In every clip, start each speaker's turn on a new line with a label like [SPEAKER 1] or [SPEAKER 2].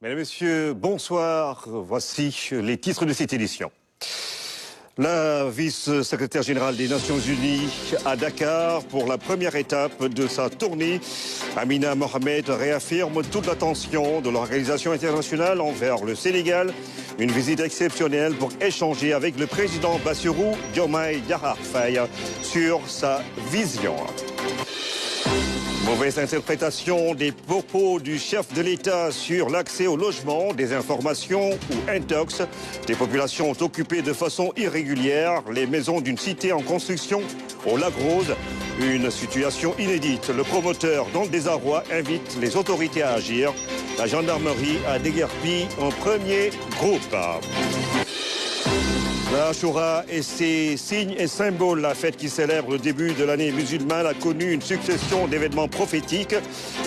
[SPEAKER 1] Mesdames, Messieurs, bonsoir. Voici les titres de cette édition. La vice-secrétaire générale des Nations Unies à Dakar pour la première étape de sa tournée. Amina Mohamed réaffirme toute l'attention de l'organisation internationale envers le Sénégal. Une visite exceptionnelle pour échanger avec le président Bassirou Diomaye Diakhar Faye sur sa vision. Mauvaise interprétation des propos du chef de l'État sur l'accès au logement, des informations ou intox. Des populations ont occupé de façon irrégulière les maisons d'une cité en construction au Lac Rose. Une situation inédite. Le promoteur, dans le désarroi, invite les autorités à agir. La gendarmerie a déguerpi un premier groupe. La Ashura et ses signes et symboles, la fête qui célèbre le début de l'année musulmane, a connu une succession d'événements prophétiques.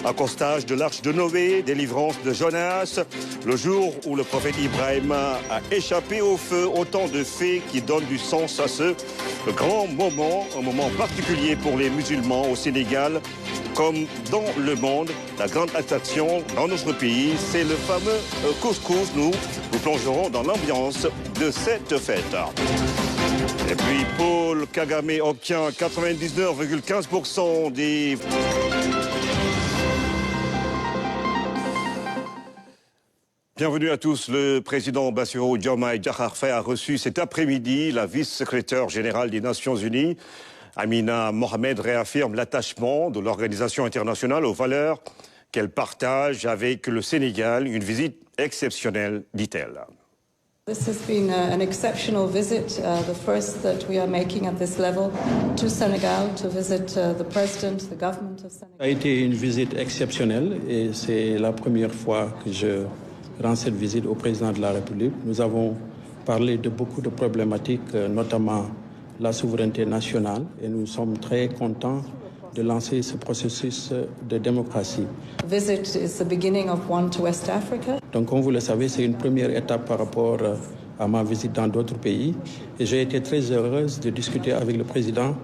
[SPEAKER 1] Accostage de l'arche de Noé, délivrance de Jonas, le jour où le prophète Ibrahim a échappé au feu, autant de faits qui donnent du sens à ce grand moment, un moment particulier pour les musulmans au Sénégal. Comme dans le monde, la grande attraction dans notre pays, c'est le fameux couscous. Nous plongerons dans l'ambiance de cette fête. Et puis Paul Kagame obtient 99,15% des... Bienvenue à tous. Le président Bassirou Diomaye Diakhar Faye a reçu cet après-midi la vice-secrétaire générale des Nations Unies. Amina Mohamed réaffirme l'attachement de l'organisation internationale aux valeurs qu'elle partage avec le Sénégal. Une visite exceptionnelle, dit-elle.
[SPEAKER 2] This has been an exceptional visit, the first that we are making at this level to Senegal to visit the president, the government of Senegal.
[SPEAKER 3] Ça a été une visite exceptionnelle et c'est la première fois que je rends cette visite au président de la République. Nous avons parlé de beaucoup de problématiques, notamment la souveraineté nationale, et nous sommes très contents de lancer ce processus de démocratie.
[SPEAKER 2] Visit is the beginning of one to West Africa.
[SPEAKER 3] Donc, comme vous le savez, c'est une première étape par rapport à ma visite dans d'autres pays. Et j'ai été très heureuse de discuter avec le président.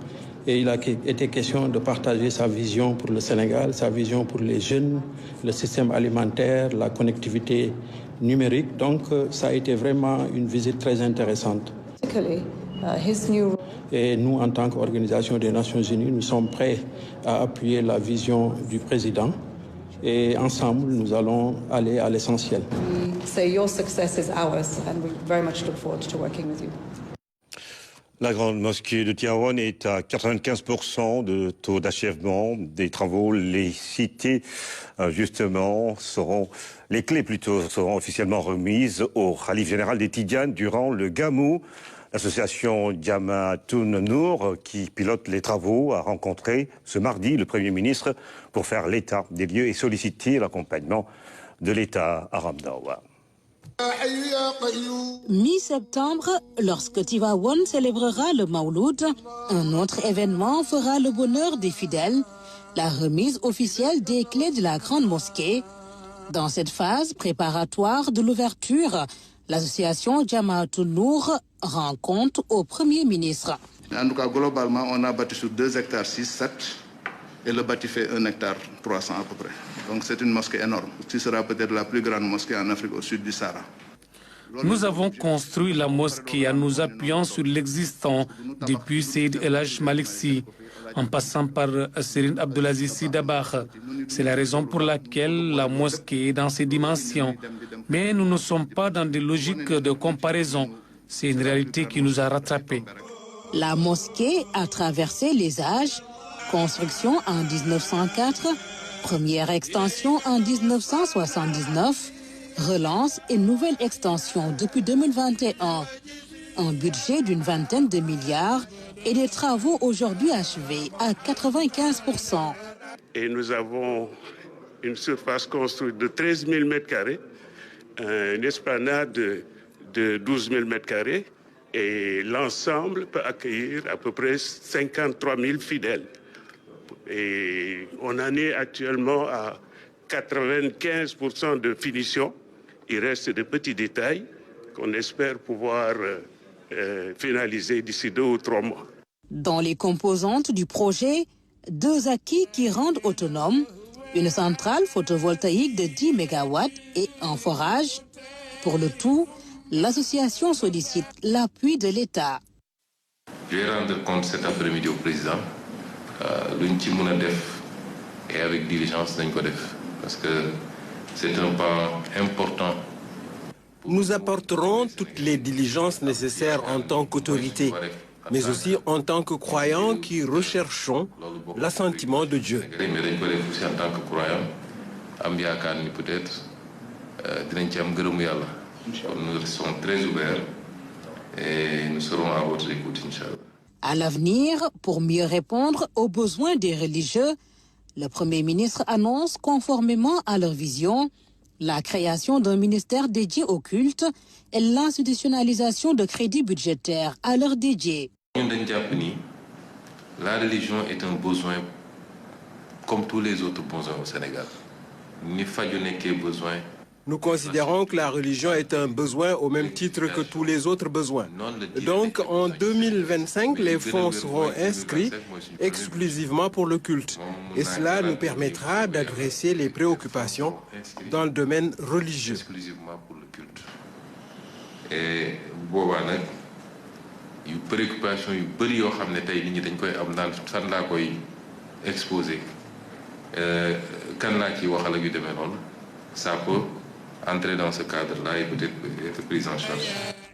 [SPEAKER 3] Et il a été question de partager sa vision pour le Sénégal, sa vision pour les jeunes, le système alimentaire, la connectivité numérique. Donc, ça a été vraiment une visite très intéressante. Et nous, en tant qu'organisation des Nations Unies, nous sommes prêts à appuyer la vision du président. Et ensemble, nous allons aller à l'essentiel.
[SPEAKER 1] La grande mosquée de Tivaouane est à 95% de taux d'achèvement des travaux. Les cités, justement, les clés seront officiellement remises au khalife général des Tidjanes durant le Gamou. L'association Jamaatoun Nour, qui pilote les travaux, a rencontré ce mardi le Premier ministre pour faire l'état des lieux et solliciter l'accompagnement de l'État arabe d'Awa.
[SPEAKER 4] Mi-septembre, lorsque Tivaouane célébrera le Mawlud, un autre événement fera le bonheur des fidèles, la remise officielle des clés de la grande mosquée. Dans cette phase préparatoire de l'ouverture, l'association Jamaatoun Nour rend compte au Premier ministre.
[SPEAKER 5] En tout cas, globalement, on a bâti sur 2 hectares 6, 7 et le bâti fait 1 hectare 300 à peu près. Donc c'est une mosquée énorme, qui sera peut-être la plus grande mosquée en Afrique au sud du Sahara.
[SPEAKER 6] Nous avons construit la mosquée en nous appuyant sur l'existant depuis Seyd El Hadj Malick Sy, en passant par Serigne Abdoulaziz Sy Dabakh. C'est la raison pour laquelle la mosquée est dans ces dimensions. Mais nous ne sommes pas dans des logiques de comparaison. C'est une réalité qui nous a rattrapés.
[SPEAKER 4] La mosquée a traversé les âges. Construction en 1904, première extension en 1979, relance et nouvelle extension depuis 2021. Un budget d'une vingtaine de milliards et des travaux aujourd'hui achevés à 95%.
[SPEAKER 7] Et nous avons une surface construite de 13 000 m², une esplanade de 12 000 m², et l'ensemble peut accueillir à peu près 53 000 fidèles. Et on en est actuellement à 95% de finition. Il reste de petits détails qu'on espère pouvoir finaliser d'ici 2 ou 3 mois.
[SPEAKER 4] Dans les composantes du projet, 2 acquis qui rendent autonome une centrale photovoltaïque de 10 MW et un forage. Pour le tout, l'association sollicite l'appui de l'État.
[SPEAKER 8] Je vais rendre compte cet après-midi au président. Luñ ci mën a def et avec diligence nañ ko def parce que c'est un pas important.
[SPEAKER 9] Nous apporterons toutes les diligences nécessaires en tant qu'autorité, mais aussi en tant que croyants qui recherchons l'assentiment de Dieu.
[SPEAKER 8] Mais dañ ko def aussi en tant que croyant am yaakaar ni peut-être dinañ ci am ngërëmu yàlla. Nous restons très ouverts et nous serons à votre écoute, Inch'Allah.
[SPEAKER 4] À l'avenir, pour mieux répondre aux besoins des religieux, le Premier ministre annonce, conformément à leur vision, la création d'un ministère dédié au culte et l'institutionnalisation de crédits budgétaires à leur dédié.
[SPEAKER 8] La religion est un besoin comme tous les autres besoins au Sénégal.
[SPEAKER 9] Nous considérons que la religion est un besoin au même titre que tous les autres besoins. Donc, en 2025, les fonds seront inscrits exclusivement pour le culte. Et cela nous permettra d'adresser les préoccupations dans le domaine religieux.
[SPEAKER 8] Exclusivement pour le culte. Et yu préoccupation yu bëri yoo xam ne tey nit ñi dañ koy am naan fan laa koy exposé kan laa ciy waxal ak yu demee noonu ça peut entrer dans ce cadre-là et peut-être être pris en charge.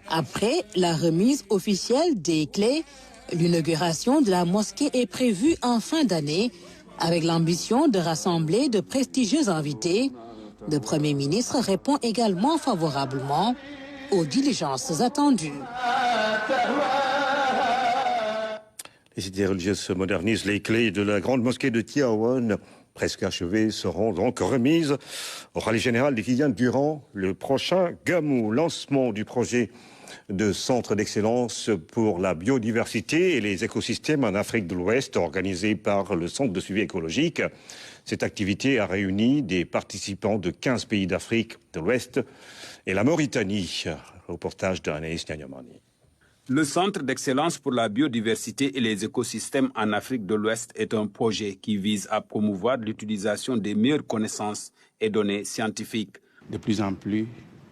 [SPEAKER 4] Après la remise officielle des clés, l'inauguration de la mosquée est prévue en fin d'année avec l'ambition de rassembler de prestigieux invités. Le Premier ministre répond également favorablement aux diligences attendues.
[SPEAKER 1] Les cités religieuses se modernisent. Les clés de la grande mosquée de Tivaouane, presque achevées, seront donc remises au Khalife général de Tidiane durant le prochain Gamou. Lancement du projet de centre d'excellence pour la biodiversité et les écosystèmes en Afrique de l'Ouest, organisé par le Centre de suivi écologique. Cette activité a réuni des participants de 15 pays d'Afrique de l'Ouest et la Mauritanie. Reportage d'Anaïs Nyanyamani.
[SPEAKER 10] Le Centre d'excellence pour la biodiversité et les écosystèmes en Afrique de l'Ouest est un projet qui vise à promouvoir l'utilisation des meilleures connaissances et données scientifiques.
[SPEAKER 3] De plus en plus,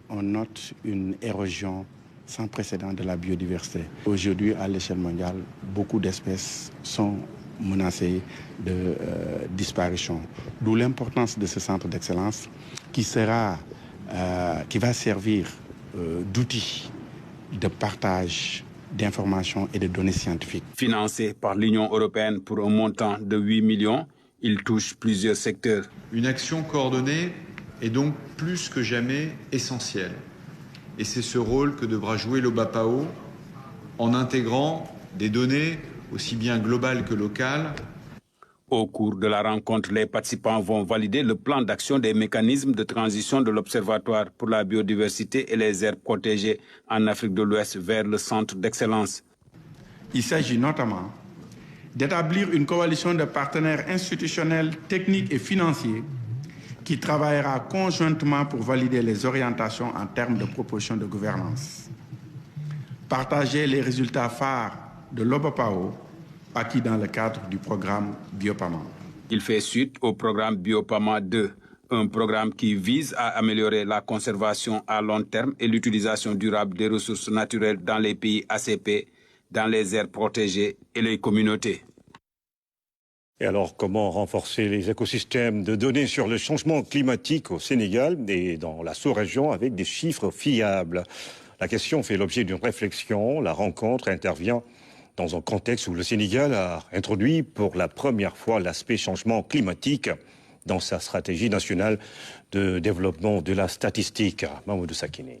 [SPEAKER 3] on note une érosion sans précédent de la biodiversité. Aujourd'hui, à l'échelle mondiale, beaucoup d'espèces sont menacées de disparition. D'où l'importance de ce centre d'excellence qui va servir d'outil de partage d'informations et de données scientifiques.
[SPEAKER 10] Financé par l'Union européenne pour un montant de 8 millions, il touche plusieurs secteurs.
[SPEAKER 11] Une action coordonnée est donc plus que jamais essentielle. Et c'est ce rôle que devra jouer l'OBAPAO en intégrant des données aussi bien globales que locales.
[SPEAKER 10] Au cours de la rencontre, les participants vont valider le plan d'action des mécanismes de transition de l'Observatoire pour la biodiversité et les aires protégées en Afrique de l'Ouest vers le centre d'excellence.
[SPEAKER 3] Il s'agit notamment d'établir une coalition de partenaires institutionnels, techniques et financiers qui travaillera conjointement pour valider les orientations en termes de propositions de gouvernance. Partager les résultats phares de l'OBAPAO acquis dans le cadre du programme Biopama.
[SPEAKER 10] Il fait suite au programme Biopama 2, un programme qui vise à améliorer la conservation à long terme et l'utilisation durable des ressources naturelles dans les pays ACP, dans les aires protégées et les communautés.
[SPEAKER 1] Et alors, comment renforcer les écosystèmes de données sur le changement climatique au Sénégal et dans la sous-région avec des chiffres fiables? La question fait l'objet d'une réflexion. La rencontre intervient dans un contexte où le Sénégal a introduit pour la première fois l'aspect changement climatique dans sa stratégie nationale de développement de la statistique. Mamoudou Sakine.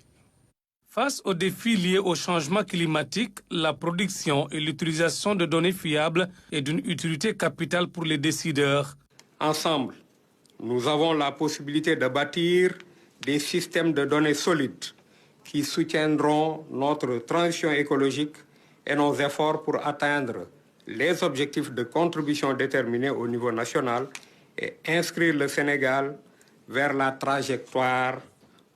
[SPEAKER 6] Face aux défis liés au changement climatique, la production et l'utilisation de données fiables est d'une utilité capitale pour les décideurs.
[SPEAKER 12] Ensemble, nous avons la possibilité de bâtir des systèmes de données solides qui soutiendront notre transition écologique et nos efforts pour atteindre les objectifs de contribution déterminés au niveau national et inscrire le Sénégal vers la trajectoire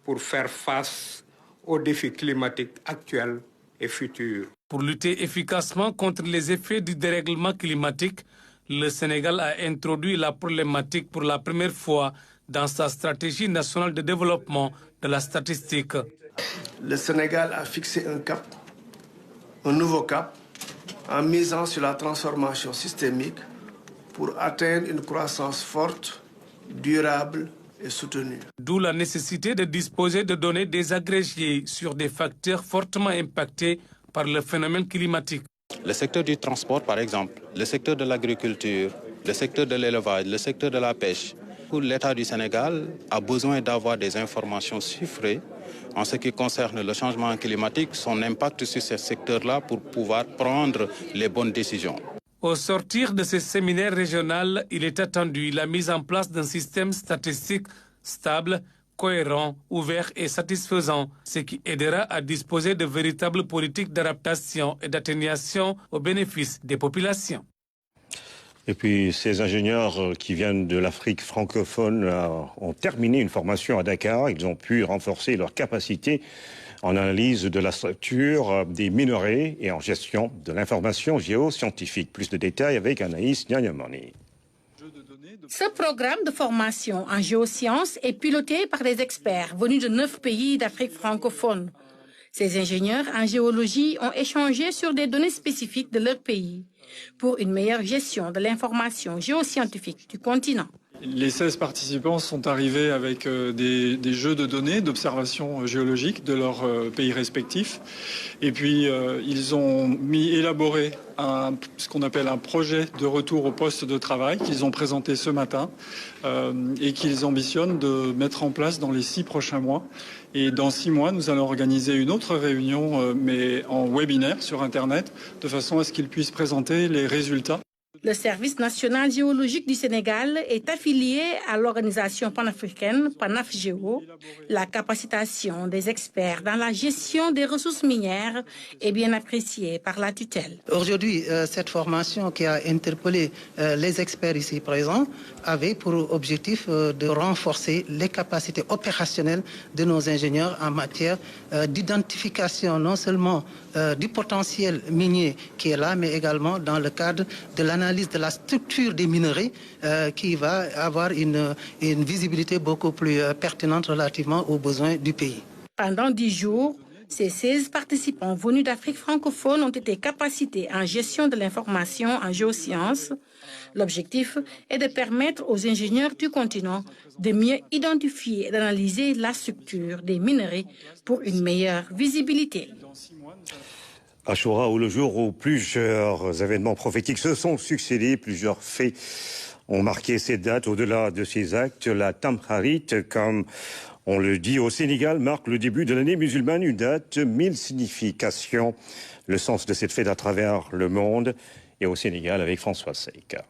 [SPEAKER 12] pour faire face aux défis climatiques actuels et futurs.
[SPEAKER 6] Pour lutter efficacement contre les effets du dérèglement climatique, le Sénégal a introduit la problématique pour la première fois dans sa stratégie nationale de développement de la statistique.
[SPEAKER 13] Le Sénégal a fixé un cap, un nouveau cap, en misant sur la transformation systémique pour atteindre une croissance forte, durable et soutenue.
[SPEAKER 6] D'où la nécessité de disposer de données désagrégées sur des facteurs fortement impactés par le phénomène climatique.
[SPEAKER 14] Le secteur du transport, par exemple, le secteur de l'agriculture, le secteur de l'élevage, le secteur de la pêche. L'État du Sénégal a besoin d'avoir des informations chiffrées en ce qui concerne le changement climatique, son impact sur ces secteurs-là pour pouvoir prendre les bonnes décisions.
[SPEAKER 6] Au sortir de ce séminaire régional, il est attendu la mise en place d'un système statistique stable, cohérent, ouvert et satisfaisant, ce qui aidera à disposer de véritables politiques d'adaptation et d'atténuation au bénéfice des populations.
[SPEAKER 1] Et puis, ces ingénieurs qui viennent de l'Afrique francophone ont terminé une formation à Dakar. Ils ont pu renforcer leurs capacités en analyse de la structure des minerais et en gestion de l'information géoscientifique. Plus de détails avec Anaïs Nyanyamani.
[SPEAKER 15] Ce programme de formation en géosciences est piloté par des experts venus de 9 pays d'Afrique francophone. Ces ingénieurs en géologie ont échangé sur des données spécifiques de leur pays pour une meilleure gestion de l'information géoscientifique du continent.
[SPEAKER 16] Les 16 participants sont arrivés avec des jeux de données d'observation géologique de leurs pays respectifs. Et puis, ils ont élaboré ce qu'on appelle un projet de retour au poste de travail qu'ils ont présenté ce matin et qu'ils ambitionnent de mettre en place dans les 6 prochains mois. Et dans 6 mois, nous allons organiser une autre réunion, mais en webinaire sur Internet, de façon à ce qu'ils puissent présenter les résultats.
[SPEAKER 15] Le Service national géologique du Sénégal est affilié à l'organisation panafricaine PanafGéo. La capacitation des experts dans la gestion des ressources minières est bien appréciée par la tutelle.
[SPEAKER 17] Aujourd'hui, cette formation qui a interpellé les experts ici présents avait pour objectif de renforcer les capacités opérationnelles de nos ingénieurs en matière d'identification non seulement du potentiel minier qui est là, mais également dans le cadre de l'analyse de la structure des minerais qui va avoir une visibilité beaucoup plus pertinente relativement aux besoins du pays.
[SPEAKER 15] Pendant 10 jours, ces 16 participants venus d'Afrique francophone ont été capacités en gestion de l'information en géosciences. L'objectif est de permettre aux ingénieurs du continent de mieux identifier et d'analyser la structure des minerais pour une meilleure visibilité.
[SPEAKER 1] Achoura, où le jour où plusieurs événements prophétiques se sont succédés, plusieurs faits ont marqué ces dates. Au-delà de ces actes, la Tamkharit, comme on le dit au Sénégal, marque le début de l'année musulmane, une date, 1000 significations. Le sens de cette fête à travers le monde et au Sénégal avec François Seika.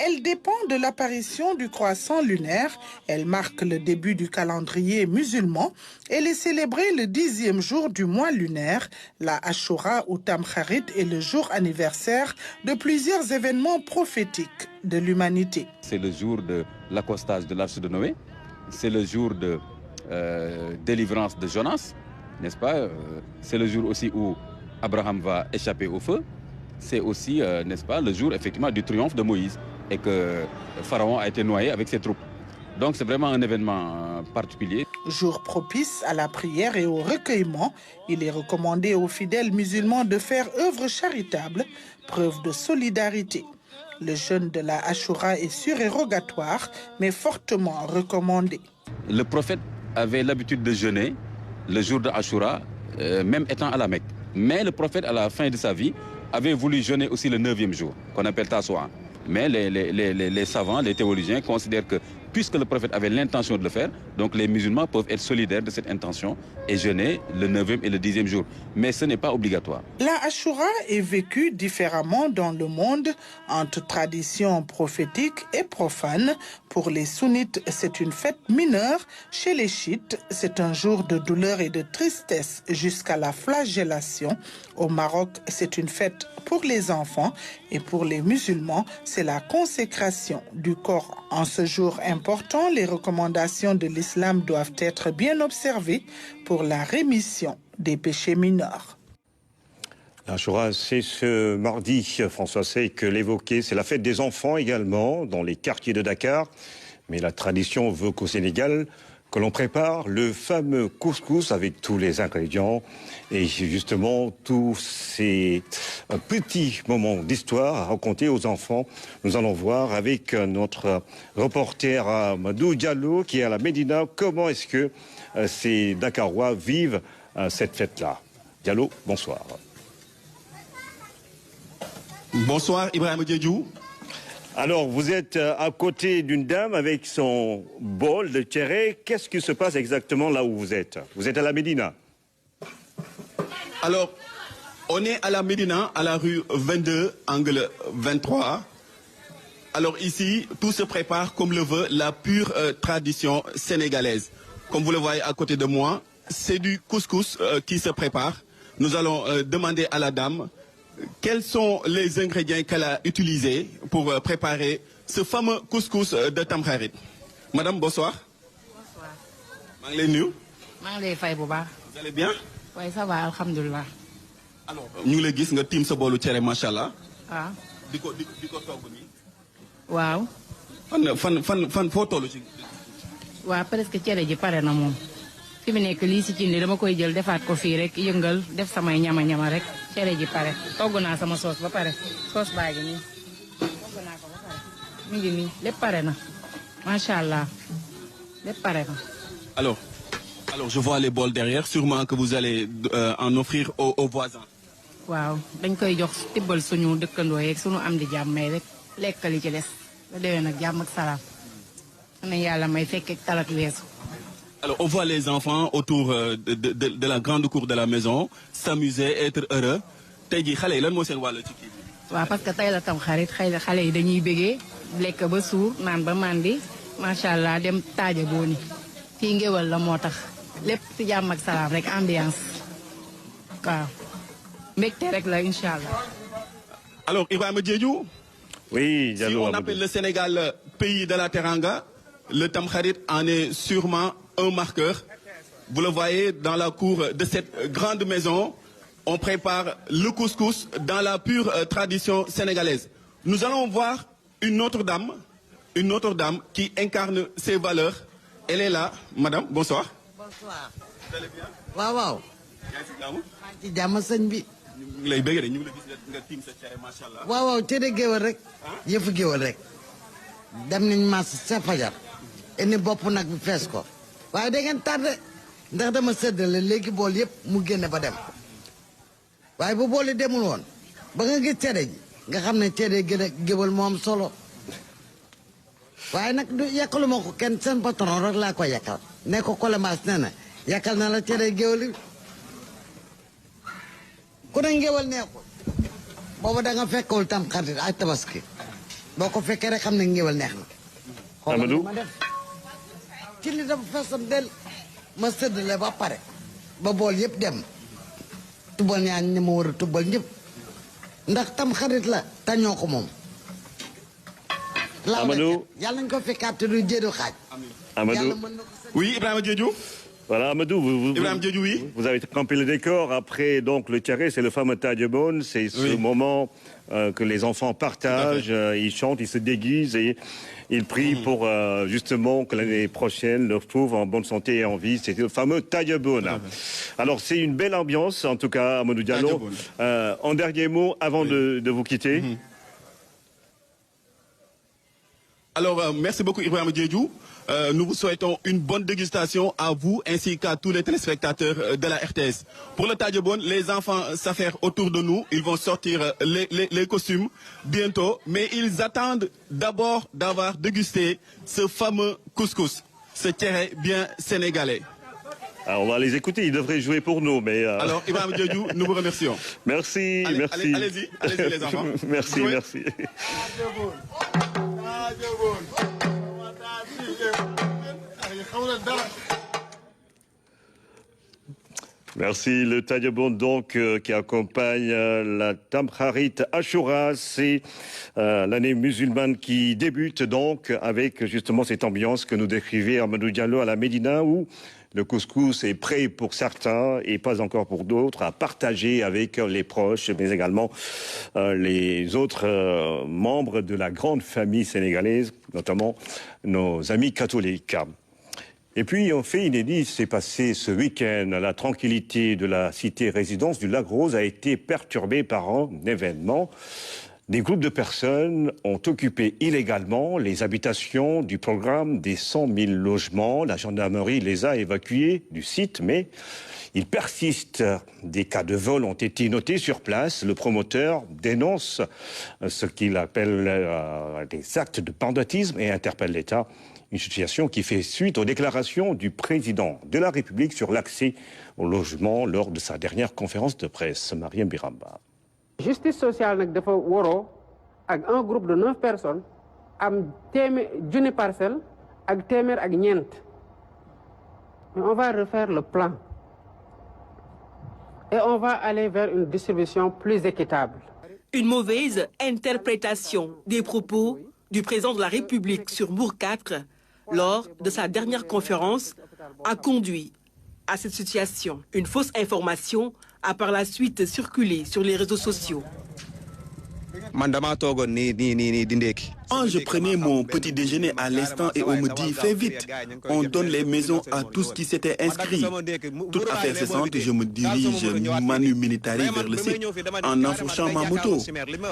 [SPEAKER 18] Elle dépend de l'apparition du croissant lunaire. Elle marque le début du calendrier musulman. Elle est célébrée le 10e jour du mois lunaire. La Ashura ou Tamkharit est le jour anniversaire de plusieurs événements prophétiques de l'humanité.
[SPEAKER 19] C'est le jour de l'accostage de l'arche de Noé. C'est le jour de délivrance de Jonas, n'est-ce pas? C'est le jour aussi où Abraham va échapper au feu. C'est aussi, n'est-ce pas, le jour effectivement du triomphe de Moïse et que Pharaon a été noyé avec ses troupes. Donc c'est vraiment un événement particulier.
[SPEAKER 18] Jour propice à la prière et au recueillement, il est recommandé aux fidèles musulmans de faire œuvre charitable, preuve de solidarité. Le jeûne de la Ashura est surérogatoire, mais fortement recommandé.
[SPEAKER 19] Le prophète avait l'habitude de jeûner le jour de Ashura, même étant à la Mecque. Mais le prophète, à la fin de sa vie, avait voulu jeûner aussi le 9e jour, qu'on appelle Tassoua. Mais les savants, les théologiens considèrent que puisque le prophète avait l'intention de le faire, donc les musulmans peuvent être solidaires de cette intention et jeûner le 9e et le 10e jour. Mais ce n'est pas obligatoire.
[SPEAKER 18] La Ashura est vécue différemment dans le monde, entre traditions prophétiques et profanes. Pour les sunnites, c'est une fête mineure. Chez les chiites, c'est un jour de douleur et de tristesse jusqu'à la flagellation. Au Maroc, c'est une fête pour les enfants. Et pour les musulmans, c'est la consécration du Coran. En ce jour important, les recommandations de l'islam doivent être bien observées pour la rémission des péchés mineurs.
[SPEAKER 1] Ashura, c'est ce mardi, François Seyk l'évoquait, c'est la fête des enfants également dans les quartiers de Dakar. Mais la tradition veut qu'au Sénégal, que l'on prépare le fameux couscous avec tous les ingrédients. Et justement, tous ces petits moments d'histoire à raconter aux enfants, nous allons voir avec notre reporter Amadou Diallo qui est à la Médina, comment est-ce que ces Dakarois vivent cette fête-là. Diallo, bonsoir.
[SPEAKER 20] Bonsoir Ibrahim Diédhiou.
[SPEAKER 1] Alors, vous êtes à côté d'une dame avec son bol de tchéré. Qu'est-ce qui se passe exactement là où vous êtes? Vous êtes à la Médina.
[SPEAKER 20] Alors, on est à la Médina, à la rue 22, angle 23. Alors ici, tout se prépare comme le veut la pure tradition sénégalaise. Comme vous le voyez à côté de moi, c'est du couscous qui se prépare. Nous allons demander à la dame quels sont les ingrédients qu'elle a utilisés pour préparer ce fameux couscous de Tamkharit. Madame, bonsoir.
[SPEAKER 21] Bonsoir.
[SPEAKER 20] Vous allez bien?
[SPEAKER 21] Oui, ça va, alhamdulillah.
[SPEAKER 20] Alors, ñu ngi lay gis nga tiim sa boolu cere macha allah.
[SPEAKER 21] waaw.
[SPEAKER 20] di ko togg nii.
[SPEAKER 21] waaw.
[SPEAKER 20] fan foo toll ci.
[SPEAKER 21] waaw presque cere ji pare na moom. fi mu nekk lii si cin li dama koy jël defaat ko fii rek yëngal def samay ñama-ñama rek cere ji pare togg naa sama soos ba pare soos baa ngi nii togg naa ko ba pare mu ngi nii lépp pare na macha allah lépp pare na.
[SPEAKER 20] Alors, je vois les bols derrière, sûrement que vous allez en offrir aux voisins.
[SPEAKER 21] waaw dañ koy jox tibbal suñu dëkkandoo yeeg suñu am di jàmm may rek lekkali ci des ba déwén nag jàmm ak salaam na yàlla may fekk ak talat weesu.
[SPEAKER 20] Alors, on voit les enfants autour de la grande cour de la maison s'amuser, être heureux. Tey jii xale yi lan moo seen wàll ci kii bi.
[SPEAKER 21] waaw parce que tey la tam xarit xale yi dañuy bégee lekk ba suur naan ba mandi macha allah dem taaja booni fii ngéwal la moo tax lépp ci jàmm ak salaam rek ambiance waaw mbégte rek la incha allah.
[SPEAKER 20] Alors, Ibrahima Diédhiou.
[SPEAKER 1] Oui,
[SPEAKER 20] si on appelle le Sénégal pays de la Teranga, le Tamkharit en est sûrement un marqueur. Vous le voyez dans la cour de cette grande maison, on prépare le couscous dans la pure tradition sénégalaise. Nous allons voir une autre dame qui incarne ces valeurs. Elle est là, madame, bonsoir.
[SPEAKER 22] Bonsoir.
[SPEAKER 20] Vous allez bien?
[SPEAKER 22] Waaw waaw.
[SPEAKER 20] yaa ngi si jàmm?
[SPEAKER 22] maa ngi ci jàmm sëñ bi.
[SPEAKER 20] ñu ngi lay bëgg de ñu ngi la gis nga tiim sa cere macha allah.
[SPEAKER 22] waaw waaw cere géwal rek. yëfu géwal rek. dem nañ mas sa fajar. indi bopp nag bi fees ko. waaye da ngeen tardé ndax dama séddale léegi bool yëpp mu génne ba dem. waaye bu bool yi demul woon ba nga gis cere ji nga xam ne cere géwal moo am solo. waaye nag du yàqaluma ko kenn seen patron rek laa ko yàqal. ne ko Colembas nee na yàqal na la cere géwal yi. ku ne ngéwal neexul booba da nga fekkul tam xarit ak tabaski boo ko fekkee rek xam ne ngéwal neex na.
[SPEAKER 1] Amadou
[SPEAKER 22] ma def ci li dafa feesam del ma séddale ba pare ba bool yëpp dem tubal ñaa ñi ma war a tubal ñëpp ndax tam xarit la te ñoo ko moom.
[SPEAKER 1] Amadou
[SPEAKER 22] yàlla nañ ko fekkaat te du jéedu xaaj.
[SPEAKER 1] Amadou
[SPEAKER 20] oui, Ibrahima Diédhiou.
[SPEAKER 1] Voilà, Amadou, vous avez campé le décor. Après, donc, le tiaré, c'est le fameux Tadjebon. C'est ce moment que les enfants partagent. Ils chantent, ils se déguisent et ils prient pour justement que l'année prochaine leur trouve en bonne santé et en vie. C'est le fameux Tadjebon. Alors, c'est une belle ambiance, en tout cas, Amadou Diallo. En dernier mot, avant de vous quitter.
[SPEAKER 20] Alors, merci beaucoup, Ibrahima Diédhiou. Nous vous souhaitons une bonne dégustation à vous ainsi qu'à tous les téléspectateurs de la RTS. Pour le Tadjebon, les enfants s'affairent autour de nous. Ils vont sortir les costumes bientôt. Mais ils attendent d'abord d'avoir dégusté ce fameux couscous, ce tchéré bien sénégalais.
[SPEAKER 1] Alors, on va les écouter, ils devraient jouer pour nous. Mais
[SPEAKER 20] Alors, Ibrahima Diédhiou, nous vous remercions.
[SPEAKER 1] Merci, merci.
[SPEAKER 20] Allez-y les enfants.
[SPEAKER 1] Merci, merci. Merci. Le Tadjebon donc qui accompagne la Tamkharit Ashura, c'est l'année musulmane qui débute donc avec justement cette ambiance que nous décrivait Amadou Diallo à la Médina où Le couscous est prêt pour certains et pas encore pour d'autres, à partager avec les proches, mais également les autres membres de la grande famille sénégalaise, notamment nos amis catholiques. Et puis, un fait inédit s'est passé ce week-end. La tranquillité de la cité-résidence du Lac Rose a été perturbée par un événement. Des groupes de personnes ont occupé illégalement les habitations du programme des 100 000 logements. La gendarmerie les a évacués du site, mais il persiste. Des cas de vol ont été notés sur place. Le promoteur dénonce ce qu'il appelle des actes de banditisme et interpelle l'État. Une situation qui fait suite aux déclarations du président de la République sur l'accès au logement lors de sa dernière conférence de presse. Mariam Biramba.
[SPEAKER 2] Justice sociale nag dafa waroo ak un groupe de 9 personnes am junni parcelle ak téeméer ak ñeent. Mais on va refaire le plan et on va aller vers une distribution plus équitable.
[SPEAKER 5] Une mauvaise interprétation des propos du président de la République sur Mbour 4 lors de sa dernière conférence a conduit à cette situation. Une fausse information a par la suite circulé sur les réseaux sociaux.
[SPEAKER 23] Quand je prenais mon petit déjeuner à l'instant et on me dit « fais vite », on donne les maisons à tous qui s'étaient inscrits. Toute affaire cessante, je me dirige manu militari vers le site en enfourchant ma moto.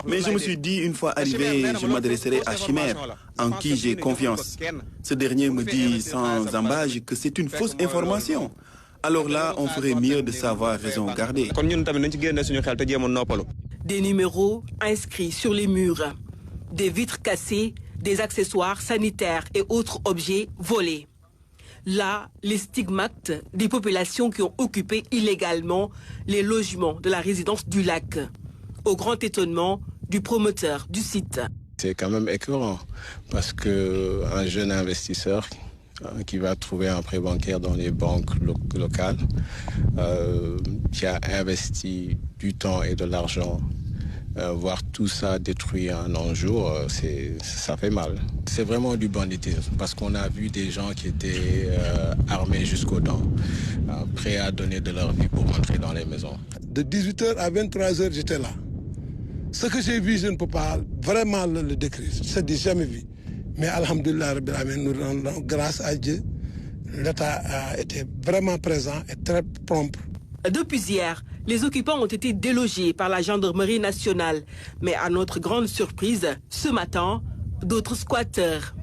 [SPEAKER 23] Mais je me suis dit, une fois arrivé, je m'adresserai à Chimère, en qui j'ai confiance. Ce dernier me dit sans embâche que c'est une fausse information. Alors là, on ferait mieux de savoir raison garder.
[SPEAKER 5] Des numéros inscrits sur les murs, des vitres cassées, des accessoires sanitaires et autres objets volés. Là, les stigmates des populations qui ont occupé illégalement les logements de la résidence du lac, au grand étonnement du promoteur du site.
[SPEAKER 24] C'est quand même écœurant parce qu'un jeune investisseur qui va trouver un prêt bancaire dans les banques locales, qui a investi du temps et de l'argent, voir tout ça détruit en un jour, ça fait mal. C'est vraiment du banditisme parce qu'on a vu des gens qui étaient armés jusqu'aux dents, prêts à donner de leur vie pour rentrer dans les maisons.
[SPEAKER 25] De 18h à 23h, j'étais là. Ce que j'ai vu, je ne peux pas vraiment le décrire. C'est du jamais vu. Mais alhamdoulilah, nous rendons grâce à Dieu. L'État a été vraiment présent et très prompt.
[SPEAKER 5] Depuis hier, les occupants ont été délogés par la gendarmerie nationale. Mais à notre grande surprise, ce matin, d'autres squatteurs.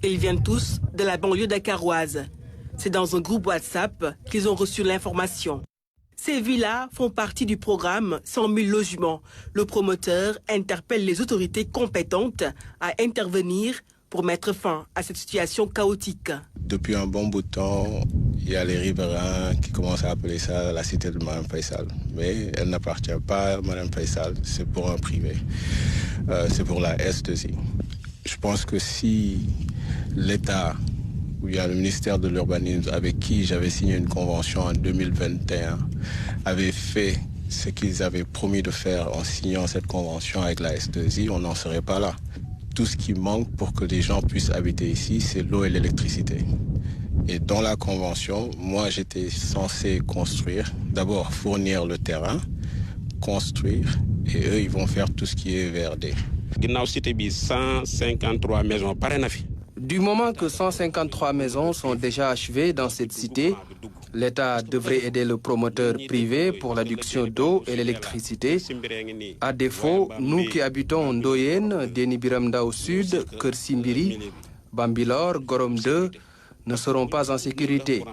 [SPEAKER 5] Ils viennent tous de la banlieue dakaroise. C'est dans un groupe WhatsApp qu'ils ont reçu l'information. Ces villas font partie du programme 100 000 logements. Le promoteur interpelle les autorités compétentes à intervenir pour mettre fin à cette situation chaotique.
[SPEAKER 24] Depuis un bon bout de temps, il y a les riverains qui commencent à appeler ça la cité de Mme Faisal. Mais elle n'appartient pas à Mme Faisal, c'est pour un privé. C'est pour la S2I. Je pense que si l'État, où il y a le ministère de l'Urbanisme, avec qui j'avais signé une convention en 2021, avait fait ce qu'ils avaient promis de faire en signant cette convention avec la S2I, on n'en serait pas là. Tout ce qui manque pour que les gens puissent habiter ici, c'est l'eau et l'électricité. Et dans la convention, moi j'étais censé construire, d'abord fournir le terrain, construire, et eux ils vont faire tout ce qui est VRD.
[SPEAKER 26] 153 maisons par an. Du moment que 153 maisons sont déjà achevées dans cette cité, l'État devrait aider le promoteur privé pour l'adduction d'eau et l'électricité. À défaut, nous qui habitons Ndoyen, Déni-Biramda au sud, Keur Simbiri, Bambilor, Gorom 2, ne serons pas en sécurité.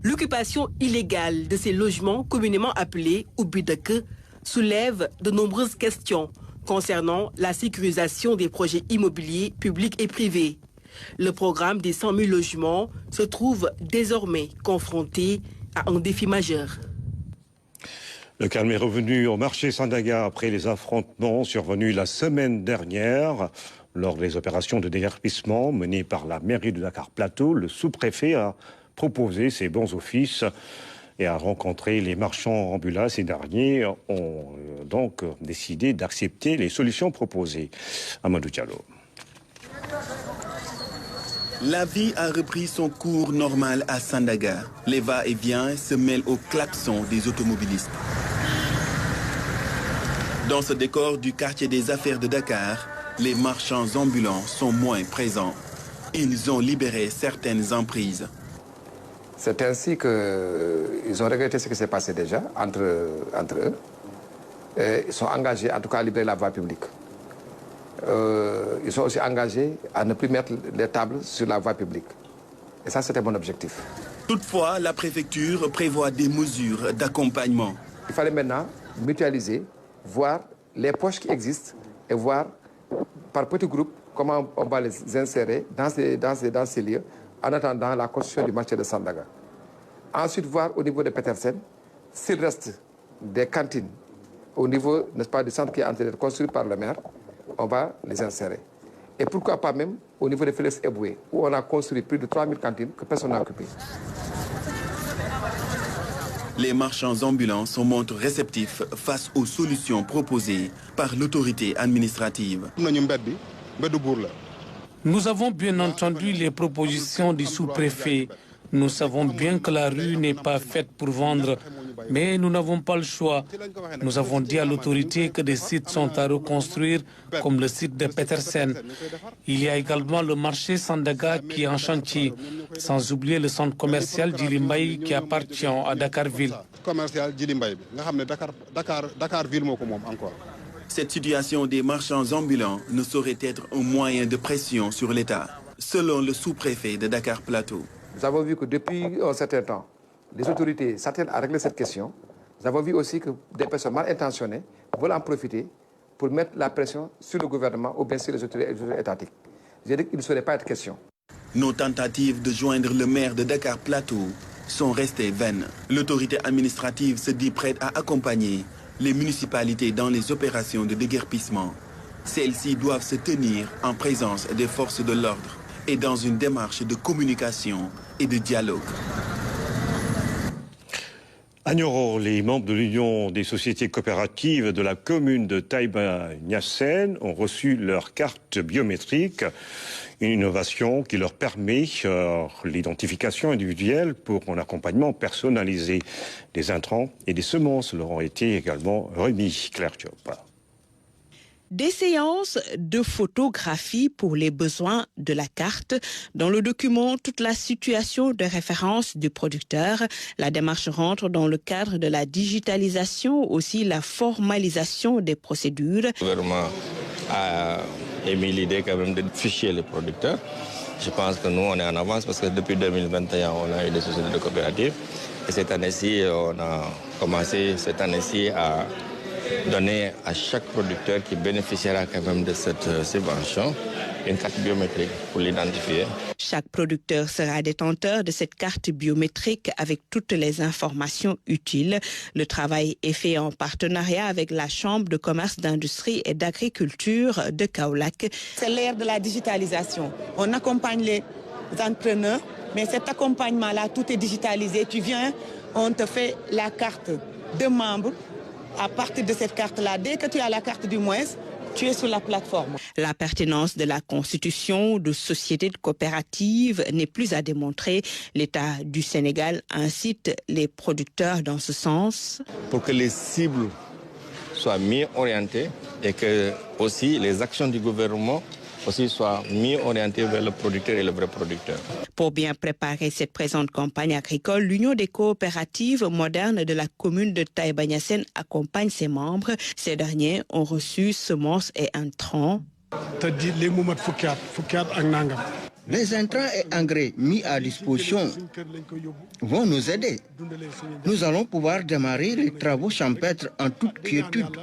[SPEAKER 5] L'occupation illégale de ces logements communément appelés Oubideke soulève de nombreuses questions concernant la sécurisation des projets immobiliers publics et privés. Le programme des 100 000 logements se trouve désormais confronté à un défi majeur.
[SPEAKER 1] Le calme est revenu au marché Sandaga après les affrontements survenus la semaine dernière. Lors des opérations de déguerpissement menées par la mairie de Dakar-Plateau, le sous-préfet a proposé ses bons offices et a rencontré les marchands ambulants. Ces derniers ont donc décidé d'accepter les solutions proposées. Amadou Diallo.
[SPEAKER 23] La vie a repris son cours normal à Sandaga. Les va-et-vient se mêlent au klaxon des automobilistes. Dans ce décor du quartier des affaires de Dakar, les marchands ambulants sont moins présents. Ils ont libéré certaines emprises.
[SPEAKER 3] C'est ainsi qu'ils ont regretté ce qui s'est passé déjà entre eux. Et ils sont engagés en tout cas à libérer la voie publique. Ils sont aussi engagés à ne plus mettre les tables sur la voie publique. Et ça, c'était mon objectif.
[SPEAKER 23] Toutefois, la préfecture prévoit des mesures d'accompagnement.
[SPEAKER 3] Il fallait maintenant mutualiser, voir les poches qui existent et voir par petits groupes comment on va les insérer dans ces lieux en attendant la construction du marché de Sandaga. Ensuite, voir au niveau de Petersen s'il reste des cantines au niveau, n'est-ce pas, du centre qui est en train d'être construit par le maire, on va les insérer. Et pourquoi pas même au niveau de Félix Eboué, où on a construit plus de 3000 cantines que personne n'a occupées.
[SPEAKER 23] Les marchands ambulants se montrent réceptifs face aux solutions proposées par l'autorité administrative.
[SPEAKER 6] Nous avons bien entendu les propositions du sous-préfet. Nous savons bien que la rue n'est pas faite pour vendre, mais nous n'avons pas le choix. Nous avons dit à l'autorité que des sites sont à reconstruire, comme le site de Petersen. Il y a également le marché Sandaga qui est en chantier, sans oublier le centre commercial Djilimbaye qui appartient à Dakar-Ville.
[SPEAKER 23] Cette situation des marchands ambulants ne saurait être un moyen de pression sur l'État, selon le sous-préfet de Dakar Plateau.
[SPEAKER 3] Nous avons vu que depuis un certain temps, les autorités s'attellent à régler cette question. Nous avons vu aussi que des personnes mal intentionnées veulent en profiter pour mettre la pression sur le gouvernement ou bien sur les autorités étatiques. J'ai dit qu'il ne saurait pas être question.
[SPEAKER 23] Nos tentatives de joindre le maire de Dakar Plateau sont restées vaines. L'autorité administrative se dit prête à accompagner les municipalités dans les opérations de déguerpissement. Celles-ci doivent se tenir en présence des forces de l'ordre et dans une démarche de communication et de dialogue.
[SPEAKER 1] À Nioro, les membres de l'Union des sociétés coopératives de la commune de Taïba-Niassène ont reçu leur carte biométrique, une innovation qui leur permet l'identification individuelle pour un accompagnement personnalisé. Des intrants et des semences leur ont été également remis. Claire Diop.
[SPEAKER 4] Des séances de photographie pour les besoins de la carte. Dans le document, toute la situation de référence du producteur. La démarche rentre dans le cadre de la digitalisation, aussi la formalisation des procédures.
[SPEAKER 7] Le gouvernement a émis l'idée quand même de ficher les producteurs. Je pense que nous, on est en avance parce que depuis 2021, on a eu des sociétés de coopératives. Et cette année-ci, on a commencé à donner à chaque producteur qui bénéficiera quand même de cette subvention une carte biométrique pour l'identifier.
[SPEAKER 4] Chaque producteur sera détenteur de cette carte biométrique avec toutes les informations utiles. Le travail est fait en partenariat avec la Chambre de commerce, d'industrie et d'agriculture de Kaolack.
[SPEAKER 8] C'est l'ère de la digitalisation. On accompagne les entrepreneurs, mais cet accompagnement-là, tout est digitalisé. Tu viens, on te fait la carte de membre. À partir de cette carte-là, dès que tu as la carte du moins, tu es sur la plateforme.
[SPEAKER 4] La pertinence de la constitution de sociétés coopératives n'est plus à démontrer. L'État du Sénégal incite les producteurs dans ce sens.
[SPEAKER 7] Pour que les cibles soient mieux orientées et que aussi les actions du gouvernement aussi soient mieux orientées vers le producteur et le vrai producteur.
[SPEAKER 4] Pour bien préparer cette présente campagne agricole, l'Union des coopératives modernes de la commune de Taïba-Niassène accompagne ses membres. Ces derniers ont reçu semences et intrants.
[SPEAKER 9] Les intrants et engrais mis à disposition vont nous aider. Nous allons pouvoir démarrer les travaux champêtres en toute quiétude.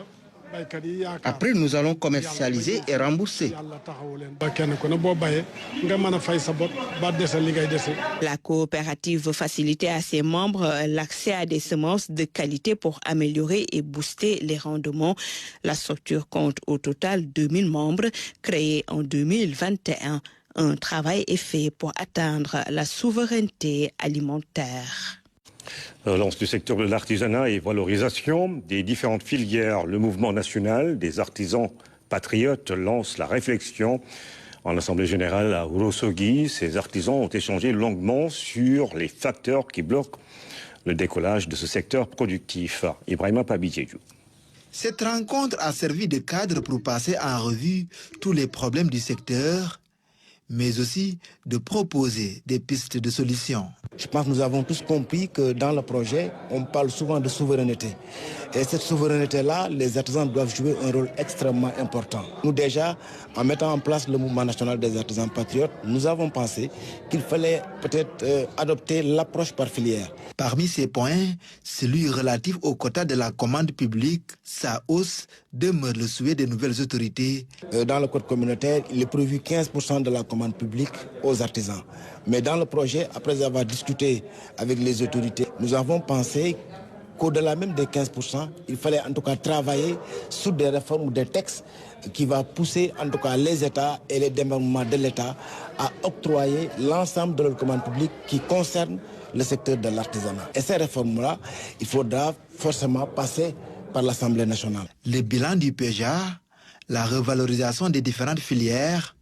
[SPEAKER 9] Après, nous allons commercialiser et rembourser.
[SPEAKER 4] La coopérative veut faciliter à ses membres l'accès à des semences de qualité pour améliorer et booster les rendements. La structure compte au total 2000 membres créés en 2021. Un travail est fait pour atteindre la souveraineté alimentaire.
[SPEAKER 1] Relance du secteur de l'artisanat et valorisation des différentes filières. Le mouvement national des artisans patriotes lance la réflexion En assemblée générale à Ourossogui, ces artisans ont échangé longuement sur les facteurs qui bloquent le décollage de ce secteur productif. Ibrahima Pabidjedjou.
[SPEAKER 10] Cette rencontre a servi de cadre pour passer en revue tous les problèmes du secteur, mais aussi de proposer des pistes de solutions.
[SPEAKER 11] Je pense que nous avons tous compris que dans le projet, on parle souvent de souveraineté. Et cette souveraineté-là, les artisans doivent jouer un rôle extrêmement important. Nous déjà, en mettant en place le mouvement national des artisans patriotes, nous avons pensé qu'il fallait peut-être adopter l'approche par filière.
[SPEAKER 10] Parmi ces points, celui relatif au quota de la commande publique, sa hausse demeure le souhait des nouvelles autorités.
[SPEAKER 11] Dans le code communautaire, il est prévu 15% de la commande publique aux artisans. Mais dans le projet, après avoir discuté avec les autorités, nous avons pensé qu'au-delà même des 15%, il fallait en tout cas travailler sur des réformes ou des textes qui vont pousser en tout cas les États et les démembrements de l'État à octroyer l'ensemble de leur commande publique qui concerne le secteur de l'artisanat. Et ces réformes-là, il faudra forcément passer par l'Assemblée nationale.
[SPEAKER 10] Le bilan du PEJA, la revalorisation des différentes filières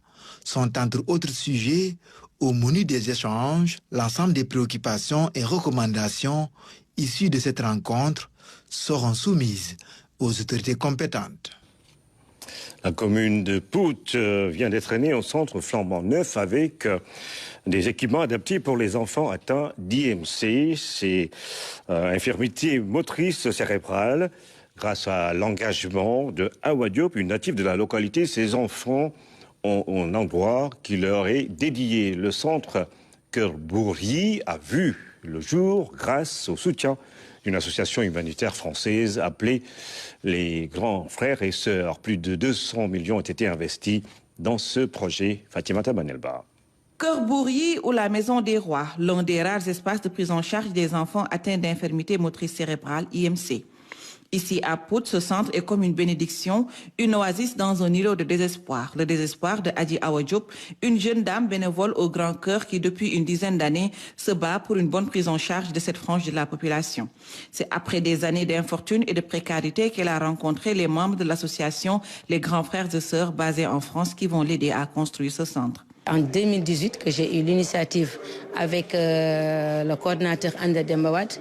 [SPEAKER 10] sont entre autres sujets au menu des échanges. L'ensemble des préoccupations et recommandations issues de cette rencontre seront soumises aux autorités compétentes.
[SPEAKER 1] La commune de Pout vient d'être née au centre flambant neuf avec des équipements adaptés pour les enfants atteints d'IMC, c'est infirmité motrice cérébrale. Grâce à l'engagement de Awa Diop, une native de la localité, ces enfants ont un endroit qui leur est dédié. Le centre Cœur Bourri a vu le jour grâce au soutien d'une association humanitaire française appelée les Grands Frères et Sœurs. Plus de 200 millions ont été investis dans ce projet. Fatimata Banelba.
[SPEAKER 12] Cœur Bourri ou la Maison des Rois, l'un des rares espaces de prise en charge des enfants atteints d'infirmité motrice cérébrale, IMC. Ici à Pout, ce centre est comme une bénédiction, une oasis dans un îlot de désespoir. Le désespoir de Adji Awa Diop, une jeune dame bénévole au grand cœur qui depuis une dizaine d'années se bat pour une bonne prise en charge de cette frange de la population. C'est après des années d'infortune et de précarité qu'elle a rencontré les membres de l'association Les Grands Frères et Sœurs basés en France qui vont l'aider à construire ce centre.
[SPEAKER 13] En 2018, que j'ai eu l'initiative avec le coordinateur Ander Dembawad,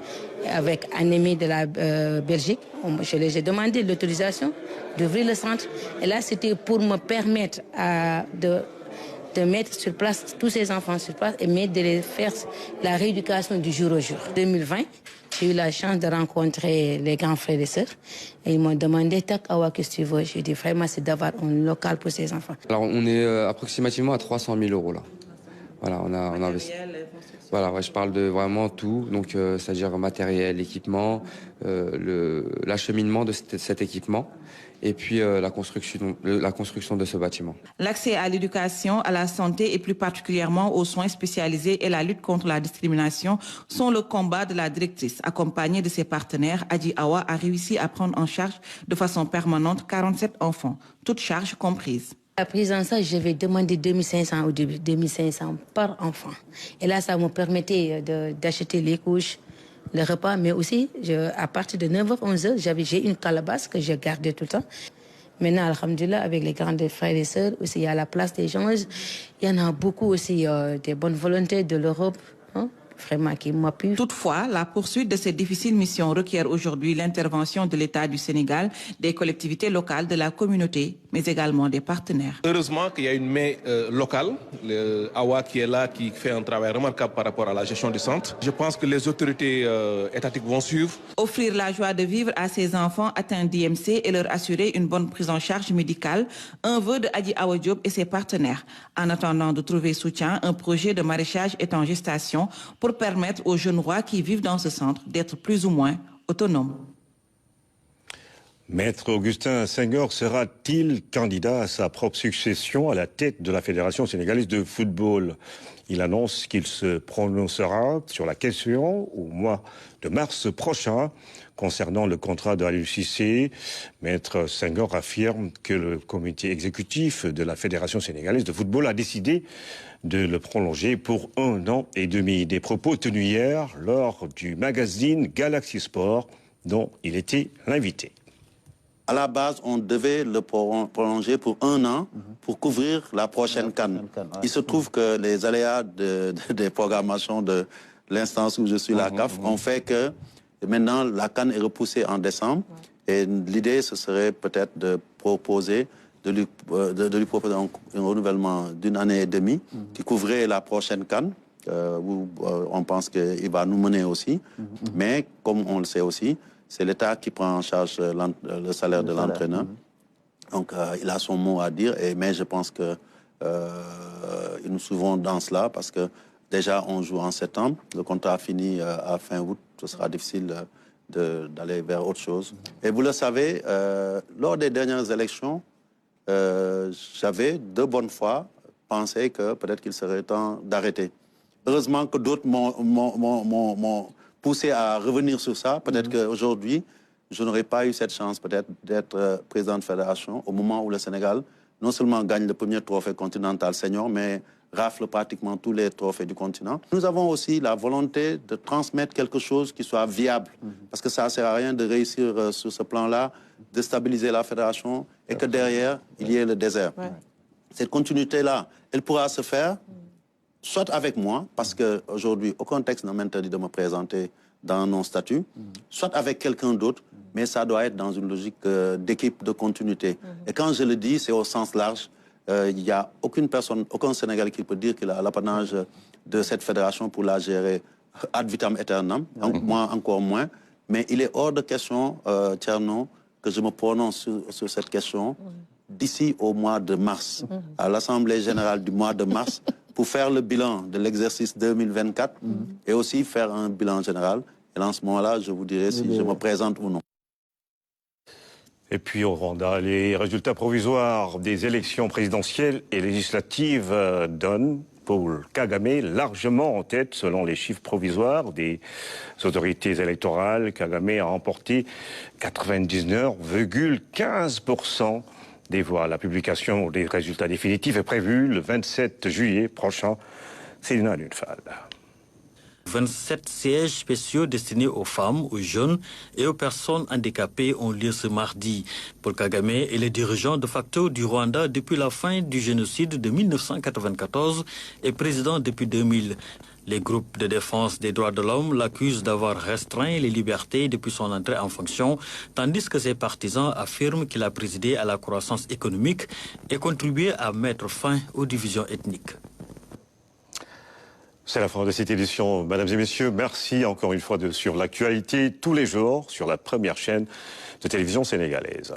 [SPEAKER 13] avec Anémie de la Belgique. J'ai demandé l'autorisation d'ouvrir le centre. Et là, c'était pour me permettre de mettre sur place tous ces enfants sur place et de les faire la rééducation du jour au jour. En 2020, j'ai eu la chance de rencontrer les grands frères et sœurs. Et ils m'ont demandé, Tac, Awa, qu'est-ce que tu veux? J'ai dit, vraiment, c'est d'avoir un local pour ces enfants.
[SPEAKER 14] Alors, on est approximativement à 300 000 € là. Voilà, on a investi. Voilà, ouais, je parle de vraiment tout, donc c'est-à-dire matériel, équipement, l'acheminement de cet équipement et puis la construction de ce bâtiment.
[SPEAKER 12] L'accès à l'éducation, à la santé et plus particulièrement aux soins spécialisés et la lutte contre la discrimination sont le combat de la directrice. Accompagnée de ses partenaires, Adji Awa a réussi à prendre en charge de façon permanente 47 enfants, toutes charges comprises.
[SPEAKER 13] La prise en charge, j'avais demandé 2500 au début, 2500 par enfant. Et là, ça me permettait d'acheter les couches, le repas, mais aussi, à partir de 9h, 11h, j'ai une calebasse que j'ai gardée tout le temps. Maintenant, alhamdoulilah, avec les grands frères et sœurs, aussi, il y a la place des gens. Il y en a beaucoup aussi, des bonnes volontés de l'Europe. Vraiment qui m'appuie.
[SPEAKER 12] Toutefois, la poursuite de cette difficile mission requiert aujourd'hui l'intervention de l'État du Sénégal, des collectivités locales, de la communauté, mais également des partenaires.
[SPEAKER 16] Heureusement qu'il y a une main locale, Awa qui est là, qui fait un travail remarquable par rapport à la gestion du centre. Je pense que les autorités étatiques vont suivre.
[SPEAKER 12] Offrir la joie de vivre à ces enfants atteints d'IMC et leur assurer une bonne prise en charge médicale, un vœu de Adji Awa Diop et ses partenaires. En attendant de trouver soutien, un projet de maraîchage est en gestation pour permettre aux jeunes rois qui vivent dans ce centre d'être plus ou moins autonomes.
[SPEAKER 1] Maître Augustin Senghor sera-t-il candidat à sa propre succession à la tête de la Fédération sénégalaise de football? Il annonce qu'il se prononcera sur la question au mois de mars prochain concernant le contrat de Aliou Cissé. Maître Senghor affirme que le comité exécutif de la Fédération sénégalaise de football a décidé de le prolonger pour 1 an et demi. Des propos tenus hier lors du magazine Galaxy Sport dont il était l'invité.
[SPEAKER 15] À la base, on devait le prolonger pour 1 an pour couvrir la prochaine CAN. Il se trouve que les aléas des programmations de l'instance où je suis, la CAF, ont fait que maintenant la CAN est repoussée en décembre. Et l'idée, ce serait peut-être de proposer, de lui proposer un renouvellement d'1 année et demie qui couvrait la prochaine CAN, où on pense qu'il va nous mener aussi. Mais comme on le sait aussi, c'est l'État qui prend en charge le salaire de l'entraîneur. Donc, il a son mot à dire. Mais je pense que nous souvent dans cela parce que déjà, on joue en septembre. Le contrat finit à fin août. Ce sera difficile d'aller vers autre chose. Et vous le savez, lors des dernières élections, j'avais de bonne foi pensé que peut-être qu'il serait temps d'arrêter. Heureusement que d'autres m'ont poussé à revenir sur ça. Peut-être qu'aujourd'hui, je n'aurais pas eu cette chance peut-être d'être président de fédération au moment où le Sénégal non seulement gagne le premier trophée continental senior, mais rafle pratiquement tous les trophées du continent. Nous avons aussi la volonté de transmettre quelque chose qui soit viable. Parce que ça ne sert à rien de réussir sur ce plan-là, de stabiliser la fédération et que derrière, il y ait le désert. Cette continuité-là, elle pourra se faire soit avec moi, parce qu'aujourd'hui, aucun texte ne m'interdit de me présenter dans nos statuts, soit avec quelqu'un d'autre, mais ça doit être dans une logique d'équipe, de continuité. Et quand je le dis, c'est au sens large. Il n'y a aucune personne, aucun Sénégalais qui peut dire qu'il a l'apanage de cette fédération pour la gérer ad vitam aeternam, donc moi encore moins. Mais il est hors de question, Thierno, que je me prononce sur cette question d'ici au mois de mars, à l'Assemblée générale du mois de mars, pour faire le bilan de l'exercice 2024 et aussi faire un bilan général. Et en ce moment-là, je vous dirai si je me présente ou non.
[SPEAKER 1] Et puis au Rwanda, les résultats provisoires des élections présidentielles et législatives donnent Paul Kagame largement en tête selon les chiffres provisoires des autorités électorales. Kagame a remporté 99,15% des voix. La publication des résultats définitifs est prévue le 27 juillet prochain. Célina Lunfal.
[SPEAKER 17] 27 sièges spéciaux destinés aux femmes, aux jeunes et aux personnes handicapées ont lieu ce mardi. Paul Kagame est le dirigeant de facto du Rwanda depuis la fin du génocide de 1994 et président depuis 2000. Les groupes de défense des droits de l'homme l'accusent d'avoir restreint les libertés depuis son entrée en fonction, tandis que ses partisans affirment qu'il a présidé à la croissance économique et contribué à mettre fin aux divisions ethniques.
[SPEAKER 1] C'est la fin de cette édition, mesdames et messieurs. Merci encore une fois de suivre l'actualité tous les jours sur la première chaîne de télévision sénégalaise.